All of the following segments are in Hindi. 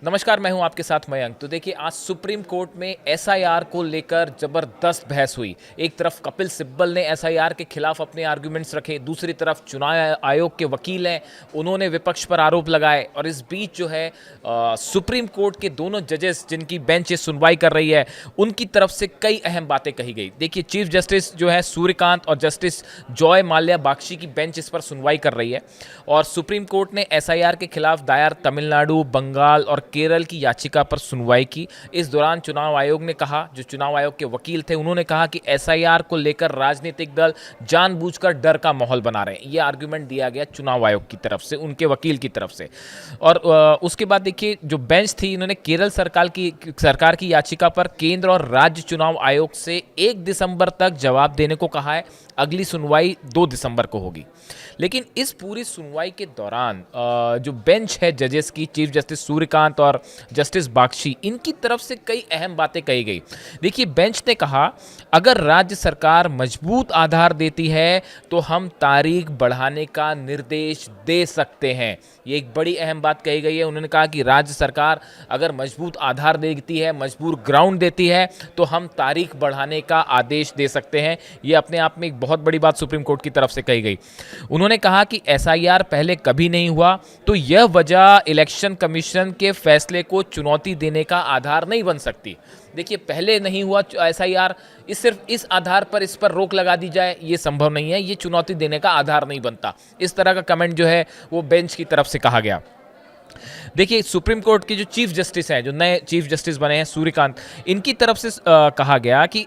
नमस्कार, मैं हूं आपके साथ मयंक। तो देखिए, आज सुप्रीम कोर्ट में एसआईआर को लेकर जबरदस्त बहस हुई। एक तरफ कपिल सिब्बल ने एसआईआर के खिलाफ अपने आर्गुमेंट्स रखे, दूसरी तरफ चुनाव आयोग के वकील हैं, उन्होंने विपक्ष पर आरोप लगाए। और इस बीच जो है सुप्रीम कोर्ट के दोनों जजेस जिनकी बेंच ये सुनवाई कर रही है, उनकी तरफ से कई अहम बातें कही गई। देखिए, चीफ जस्टिस जो है सूर्यकांत और जस्टिस जॉय माल्या बागची की बेंच इस पर सुनवाई कर रही है। और सुप्रीम कोर्ट ने एसआईआर के खिलाफ दायर तमिलनाडु, बंगाल और केरल की याचिका पर सुनवाई की। इस दौरान चुनाव आयोग ने कहा, जो चुनाव आयोग के वकील थे, उन्होंने कहा कि एसआईआर को लेकर राजनीतिक दल जानबूझकर डर का माहौल बना रहे हैं। ये आर्गुमेंट दिया गया चुनाव आयोग की तरफ से, उनके वकील की तरफ से। और उसके बाद देखिए, जो बेंच थी, इन्होंने केरल सरकार की याचिका पर केंद्र और राज्य चुनाव आयोग से 1 दिसंबर तक जवाब देने को कहा है। अगली सुनवाई 2 दिसंबर को होगी। लेकिन इस पूरी सुनवाई के दौरान जो बेंच है जजेस की, चीफ जस्टिस सूर्यकांत और जस्टिस बागची, इनकी तरफ से कई अहम बातें कही गई। देखिए, बेंच ने कहा, अगर राज्य सरकार मजबूत आधार देती है तो हम तारीख बढ़ाने का निर्देश दे सकते हैं। ये एक बड़ी अहम बात कही गई है। उन्होंने कहा कि राज्य सरकार अगर मजबूत आधार देती है, मजबूत ग्राउंड देती है, तो हम तारीख बढ़ाने का आदेश दे सकते हैं। ये अपने आप में एक बहुत बड़ी बात सुप्रीम कोर्ट की तरफ से कही गई। उन्होंने कहा कि एसआईआर पहले कभी नहीं हुआ, तो यह वजह इलेक्शन कमीशन के फैसले को चुनौती देने का आधार नहीं बन सकती। देखिए, पहले नहीं हुआ एसआईआर, सिर्फ इस आधार पर इस पर रोक लगा दी जाए, ये संभव नहीं है, ये चुनौती देने का आधार नहीं बनता। इस तरह का कमेंट जो है वो बेंच की तरफ से कहा गया। देखिए, सुप्रीम कोर्ट के जो चीफ जस्टिस हैं, जो नए चीफ जस्टिस बने हैं सूर्यकांत, इनकी तरफ से कहा गया कि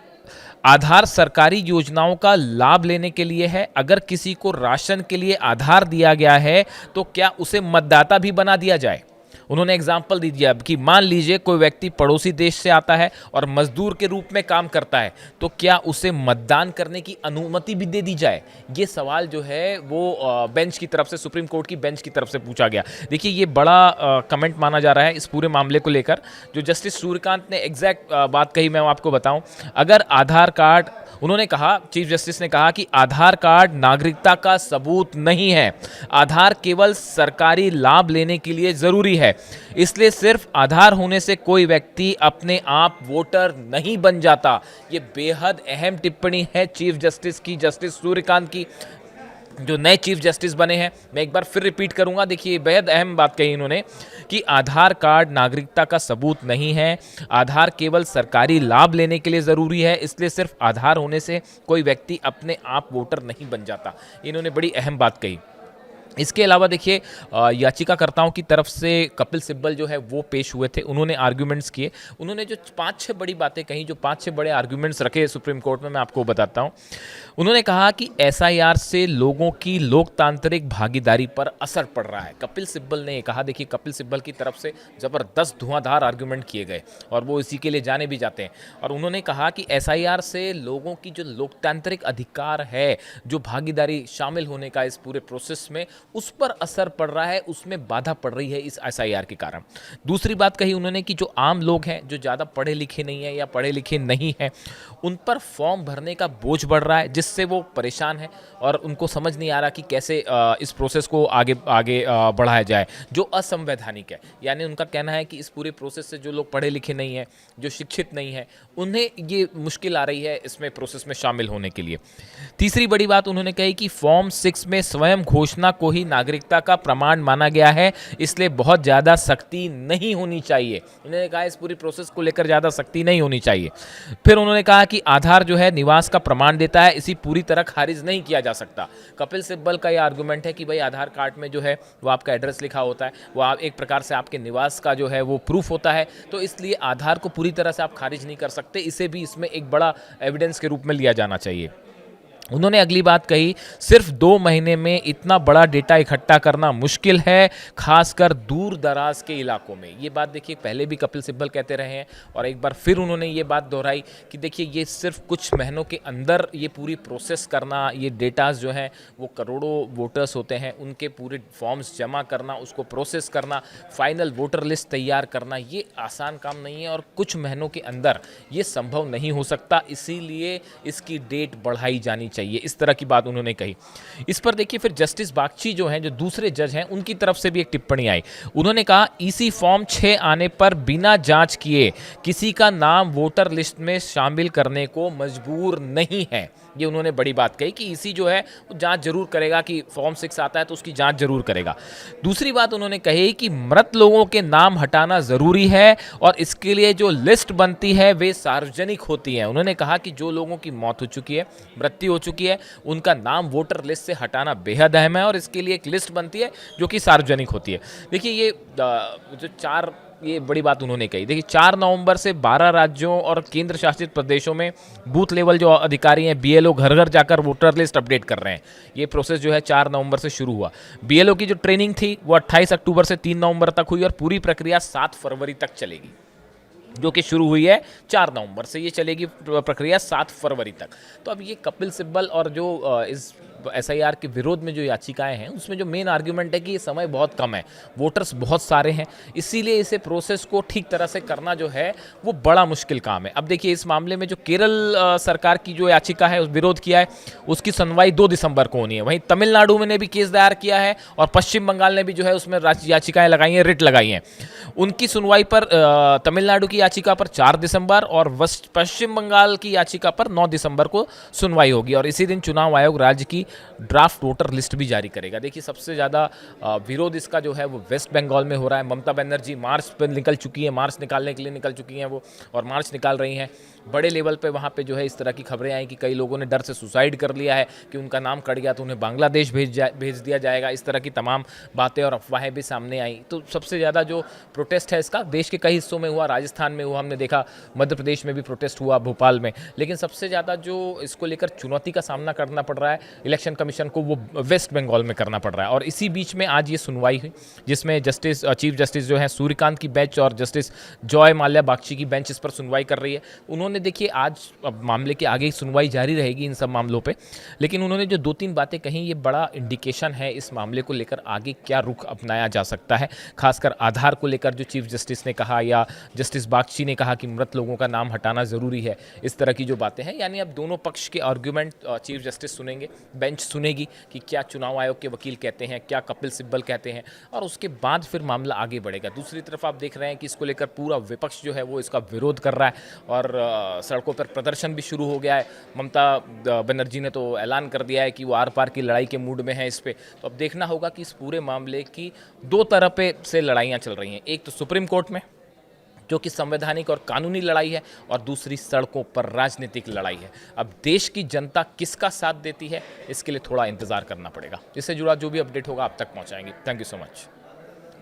आधार सरकारी योजनाओं का लाभ लेने के लिए है। अगर किसी को राशन के लिए आधार दिया गया है तो क्या उसे मतदाता भी बना दिया जाए। उन्होंने एग्जाम्पल दी दिया कि मान लीजिए कोई व्यक्ति पड़ोसी देश से आता है और मजदूर के रूप में काम करता है, तो क्या उसे मतदान करने की अनुमति भी दे दी जाए। ये सवाल जो है वो बेंच की तरफ से, सुप्रीम कोर्ट की बेंच की तरफ से पूछा गया। देखिए, ये बड़ा कमेंट माना जा रहा है इस पूरे मामले को लेकर। जो जस्टिस सूर्यकांत ने एग्जैक्ट बात कही, मैं आपको बताऊं, अगर आधार कार्ड, उन्होंने कहा, चीफ जस्टिस ने कहा कि आधार कार्ड नागरिकता का सबूत नहीं है। आधार केवल सरकारी लाभ लेने के लिए जरूरी है, इसलिए सिर्फ आधार होने से कोई व्यक्ति अपने आप वोटर नहीं बन जाता। ये बेहद अहम टिप्पणी है चीफ जस्टिस की, जस्टिस सूर्यकांत की, जो नए चीफ जस्टिस बने हैं। मैं एक बार फिर रिपीट करूंगा, देखिए, बेहद अहम बात कही इन्होंने कि आधार कार्ड नागरिकता का सबूत नहीं है, आधार केवल सरकारी लाभ लेने के लिए ज़रूरी है, इसलिए सिर्फ आधार होने से कोई व्यक्ति अपने आप वोटर नहीं बन जाता। इन्होंने बड़ी अहम बात कही। इसके अलावा देखिए, याचिकाकर्ताओं की तरफ से कपिल सिब्बल जो है वो पेश हुए थे। उन्होंने आर्ग्यूमेंट्स किए। उन्होंने जो 5-6 बड़ी बातें कही, जो 5-6 बड़े आर्ग्यूमेंट्स रखे सुप्रीम कोर्ट में, मैं आपको बताता हूं। उन्होंने कहा कि एसआईआर से लोगों की लोकतांत्रिक भागीदारी पर असर पड़ रहा है। कपिल सिब्बल ने कहा। देखिए, कपिल सिब्बल की तरफ से ज़बरदस्त धुआंधार आर्ग्यूमेंट किए गए और वो इसी के लिए जाने भी जाते हैं। और उन्होंने कहा कि एसआईआर से लोगों की जो लोकतांत्रिक अधिकार है, जो भागीदारी, शामिल होने का इस पूरे प्रोसेस में, उस पर असर पड़ रहा है, उसमें बाधा पड़ रही है इस एसआईआर के कारण। दूसरी बात कही उन्होंने कि जो आम लोग हैं, जो ज़्यादा पढ़े लिखे नहीं है या पढ़े लिखे नहीं हैं, उन पर फॉर्म भरने का बोझ बढ़ रहा है, जिससे वो परेशान है और उनको समझ नहीं आ रहा कि कैसे इस प्रोसेस को आगे आगे बढ़ाया जाए, जो असंवैधानिक है। यानी उनका कहना है कि इस पूरे प्रोसेस से जो लोग पढ़े लिखे नहीं हैं, जो शिक्षित नहीं हैं, उन्हें ये मुश्किल आ रही है इसमें प्रोसेस में शामिल होने के लिए। तीसरी बड़ी बात उन्होंने कही कि फॉर्म 6 में स्वयं घोषणा को ही नागरिकता का प्रमाण माना गया है, इसलिए बहुत ज़्यादा सख्ती नहीं होनी चाहिए। उन्होंने कहा इस पूरी प्रोसेस को लेकर ज़्यादा सख्ती नहीं होनी चाहिए। फिर उन्होंने कहा कि आधार जो है निवास का प्रमाण देता है, इसी पूरी तरह खारिज नहीं किया जा सकता। कपिल सिब्बल का यह आर्गुमेंट है कि भाई आधार कार्ड में जो है वो आपका एड्रेस लिखा होता है, वो आप एक प्रकार से आपके निवास का जो है वो प्रूफ होता है, तो इसलिए आधार को पूरी तरह से आप खारिज नहीं कर सकते। इसे भी इसमें एक बड़ा एविडेंस के रूप में लिया जाना चाहिए। उन्होंने अगली बात कही, सिर्फ 2 महीने में इतना बड़ा डेटा इकट्ठा करना मुश्किल है, खासकर दूर दराज के इलाकों में। ये बात देखिए, पहले भी कपिल सिब्बल कहते रहे हैं और एक बार फिर उन्होंने ये बात दोहराई कि देखिए, ये सिर्फ कुछ महीनों के अंदर ये पूरी प्रोसेस करना, ये डेटास जो हैं वो करोड़ों वोटर्स होते हैं, उनके पूरे फॉर्म्स जमा करना, उसको प्रोसेस करना, फाइनल वोटर लिस्ट तैयार करना, ये आसान काम नहीं है और कुछ महीनों के अंदर ये संभव नहीं हो सकता। इसीलिए इसकी डेट बढ़ाई जानी चाहिए। चाहिए, इस तरह की बात उन्होंने कही। इस पर देखिए फिर जस्टिस बागची जो हैं, जो दूसरे जज हैं, उनकी तरफ से भी एक टिप्पणी आई। उन्होंने कहा ईसी फॉर्म 6 आने पर बिना जांच किए किसी का नाम वोटर लिस्ट में शामिल करने को मजबूर नहीं है। ये उन्होंने बड़ी बात कही कि ईसी जो है वो जांच जरूर करेगा कि फॉर्म 6 आता है तो उसकी जांच जरूर करेगा। दूसरी बात उन्होंने कही कि मृत लोगों के नाम हटाना जरूरी है और इसके लिए जो लिस्ट बनती है वे सार्वजनिक होती है। उन्होंने कहा कि जो लोगों की मौत हो चुकी है, मृत्यु हो चुकी है, उनका नाम वोटर लिस्ट से हटाना बेहद अहम है और इसके लिए एक लिस्ट बनती है जो कि सार्वजनिक होती है। देखिए ये बड़ी बात उन्होंने कही। देखिए 4 नवंबर से 12 राज्यों और केंद्र शासित प्रदेशों में बूथ लेवल जो अधिकारी हैं, बीएलओ घर घर जाकर वोटर लिस्ट अपडेट कर रहे हैं। ये प्रोसेस जो है 4 नवंबर से शुरू हुआ। बीएलओ की जो ट्रेनिंग थी वो 28 अक्टूबर से 3 नवंबर तक हुई और पूरी प्रक्रिया 7 फरवरी तक चलेगी, जो कि शुरू हुई है 4 नवंबर से। ये चलेगी प्रक्रिया 7 फरवरी तक। तो अब ये कपिल सिब्बल और जो इस एसआईआर के विरोध में जो याचिकाएं हैं, उसमें जो मेन आर्ग्यूमेंट है कि ये समय बहुत कम है, वोटर्स बहुत सारे हैं, इसीलिए इसे प्रोसेस को ठीक तरह से करना जो है वो बड़ा मुश्किल काम है। अब देखिए इस मामले में जो केरल सरकार की जो याचिका है, उस विरोध किया है, उसकी सुनवाई 2 दिसंबर को होनी है। वहीं तमिलनाडु में ने भी केस दायर किया है और पश्चिम बंगाल ने भी जो है उसमें याचिकाएं लगाई हैं, रिट लगाई हैं। उनकी सुनवाई पर तमिलनाडु की याचिका पर 4 दिसंबर और पश्चिम बंगाल की याचिका पर 9 दिसंबर को सुनवाई होगी और इसी दिन चुनाव आयोग राज्य की ड्राफ्ट वोटर लिस्ट भी जारी करेगा। देखिए सबसे ज़्यादा विरोध इसका जो है वो वेस्ट बंगाल में हो रहा है। ममता बनर्जी मार्च पर निकल चुकी है, मार्च निकालने के लिए निकल चुकी हैं वो, और मार्च निकाल रही हैं। बड़े लेवल पे वहाँ पे जो है इस तरह की खबरें आई कि कई लोगों ने डर से सुसाइड कर लिया है कि उनका नाम कट गया तो उन्हें बांग्लादेश भेज दिया जाएगा। इस तरह की तमाम बातें और अफवाहें भी सामने आई। तो सबसे ज़्यादा जो प्रोटेस्ट है इसका देश के कई हिस्सों में हुआ, राजस्थान में हुआ, हमने देखा मध्य प्रदेश में भी प्रोटेस्ट हुआ, भोपाल में। लेकिन सबसे ज़्यादा जो इसको लेकर चुनौती का सामना करना पड़ रहा है इलेक्शन कमीशन को, वो वेस्ट बंगाल में करना पड़ रहा है। और इसी बीच में आज ये सुनवाई हुई जिसमें चीफ जस्टिस जो है सूर्यकांत की बेंच और जस्टिस जॉय माल्या बागची की बेंच इस पर सुनवाई कर रही है। उन्होंने देखिए आज अब मामले के आगे सुनवाई जारी रहेगी इन सब मामलों पे, लेकिन उन्होंने जो 2-3 बातें कही ये बड़ा इंडिकेशन है इस मामले को लेकर आगे क्या रुख अपनाया जा सकता है। खासकर आधार को लेकर जो चीफ जस्टिस ने कहा या जस्टिस बागची ने कहा कि मृत लोगों का नाम हटाना ज़रूरी है, इस तरह की जो बातें हैं, यानी अब दोनों पक्ष के आर्ग्यूमेंट चीफ जस्टिस सुनेंगे, बेंच सुनेगी कि क्या चुनाव आयोग के वकील कहते हैं, क्या कपिल सिब्बल कहते हैं, और उसके बाद फिर मामला आगे बढ़ेगा। दूसरी तरफ आप देख रहे हैं कि इसको लेकर पूरा विपक्ष जो है वो इसका विरोध कर रहा है और सड़कों पर प्रदर्शन भी शुरू हो गया है। ममता बनर्जी ने तो ऐलान कर दिया है कि वो आर पार की लड़ाई के मूड में है इस पे। तो अब देखना होगा कि इस पूरे मामले की 2 तरफ से लड़ाइयाँ चल रही हैं, एक तो सुप्रीम कोर्ट में जो कि संवैधानिक और कानूनी लड़ाई है, और दूसरी सड़कों पर राजनीतिक लड़ाई है। अब देश की जनता किसका साथ देती है इसके लिए थोड़ा इंतजार करना पड़ेगा। इससे जुड़ा जो भी अपडेट होगा आप तक पहुंचाएंगे। Thank you so much.